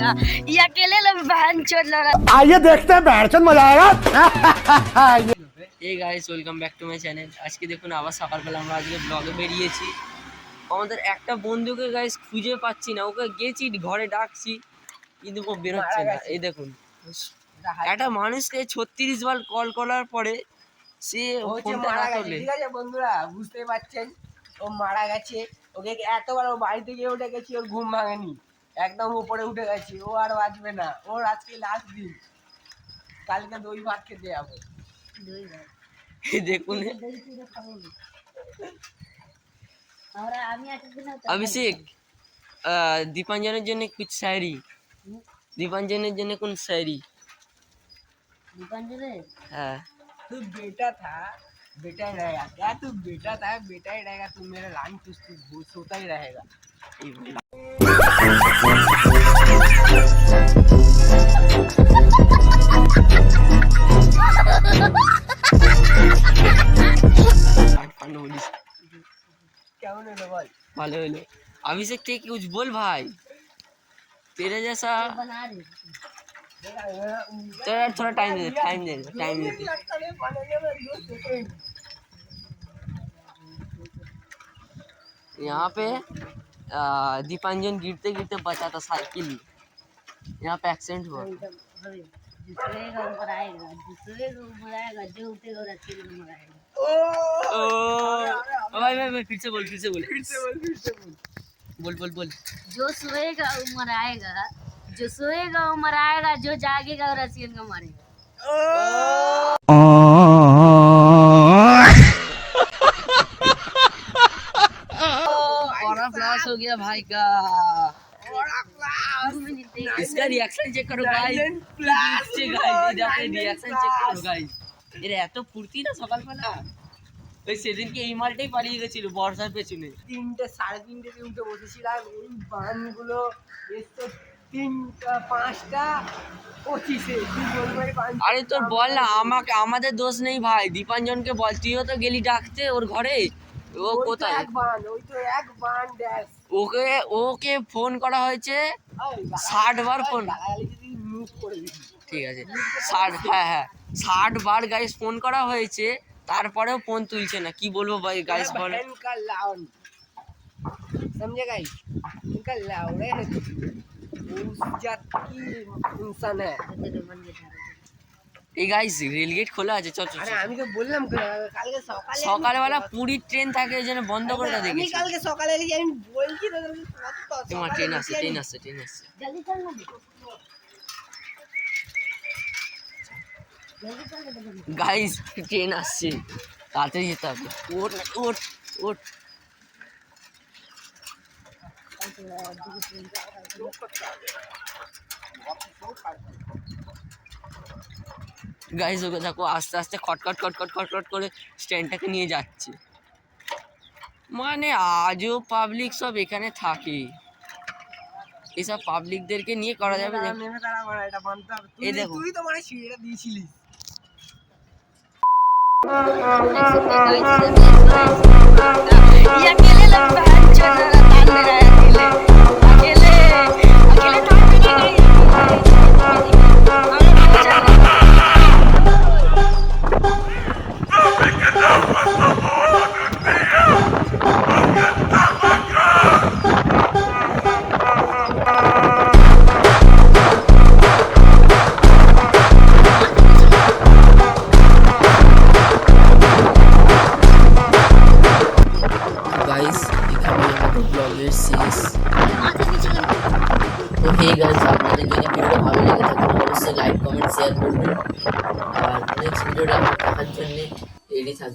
जाएगा, ये अकेले लोग बहन चोद लगा। आइए देखते हैं बहन चोद मजा आएगा। এই guys welcome back to my channel. আজকে দেখুন আবার সকালবেলা আমরা আজকে ব্লগে বেরিয়েছি। আমাদের একটা বন্ধুকে গাইস খুঁজে পাচ্ছি না, ওকে গেছি ঘরে ডাকছি কিন্তু ও বেরোচ্ছে না। এই দেখুন একটা মানুষকে 36 বার কল করার পরে সে ফোনটা না তোলে। ঠিক আছে বন্ধুরা, বুঝতেই পারছেন ও মারা গেছে। ওকে এতবার ও বাড়ি থেকে উঠে গেছি, ওর ঘুম ভাঙেনি, একদম উপরে উঠে গেছি। ও আর বাঁচবে না, ওর আজকে লাস্ট দিন। কালকে দই ভাত খেতে যাবো। দেখুন अभिषेक दीपांजन जन कुछ शायरी, दीपांजन जन कौन शायरी? हाँ तू बेटा था बेटा ही रहेगा। क्या तू बेटा था बेटा ही रहेगा। तू मेरा लान तू सोता ही रहेगा। কেমন হলো বল? ভালো হলো। अभिषेक के कुछ बोल भाई, तेरे जैसा तेरा थोड़ा टाइम दे यहाँ पे दीपांजन गिरते गिरते बचा था साइकिल। यहाँ पे एक्सीडेंट हुआ। भाई फिर से बोल बोल। जो सोएगा वो मराएगा, जो सोएगा वो मराएगा, जो जागेगा वो रसियन का मारेगा। बड़ा फ्लैश हो गया भाई का। इसका रिएक्शन चेक करो गाइस, रिएक्शन चेक करो गाइस। এর এত ফুর্তি না সকালবেলা। ওই সেদিনকে এই মালটাই পালিয়ে গেছিল বর্ষার পেছনে। 3টে 3:30 উঠে বসেছিলাম। এই বানগুলো এসে 3টা 5টা 25-এ তুই বলবি বান। আরে তোর বল না, আমাদের দোষ নেই ভাই। দীপাঞ্জনকে বল, তুইও তো গেলি ডাকতে ওর ঘরে। ও কোথায়? এক বান, ওই তো এক বান ড্যাশ। ওকে ফোন করা হয়েছে 60 বার ফোন। মুভ করে দিবি ঠিক আছে 60, হ্যাঁ 60 বার গাইস ফোন করা হয়েছে, তারপরেও ফোন তুলছে না। কি বলবো ভাই গাইস বলো। इनका लाउन समझे गाइस, इनका लाउड़े है उस जात की इंसान है। এই গাইস রেলগেট খোলা আছে, চল আরে আমি তো বললাম কালকে সকালবেলা পুরীর ট্রেন থাকে, ওই জন্য বন্ধ করে দেওয়া আমি দেখেছি। কালকে সকালে গেছি। আমি বলছি তোদেরকে কত তোমার ট্রেন আসছে। जल्दी चल ना। গাইস ট্রেন আসছে, তাড়াতাড়ি যেতে হবে। ওঠ গাইস ওকে দেখো আস্তে আস্তে খটখট করে স্ট্যান্ডটাকে নিয়ে যাচ্ছে। মানে আজও পাবলিক সব এখানে থাকে। এসব পাবলিকদেরকে নিয়ে করা যাবে। এই দেখো তুই তো মানে সিঁড়িটা দিয়েছিলিস। ये अकेले लोग बहन चोद लगा तान में रहा है। अकेले अकेले तान में नहीं गई। গাইস এখানে আমাদের ব্লগের শেষ। তো হে গাইস, আপনাদের যদি ভিডিওটা ভালো লেগে থাকে অবশ্যই লাইক কমেন্ট শেয়ার করবেন। আর নেক্সট ভিডিওটা দেখার জন্য রেডি থাকবেন।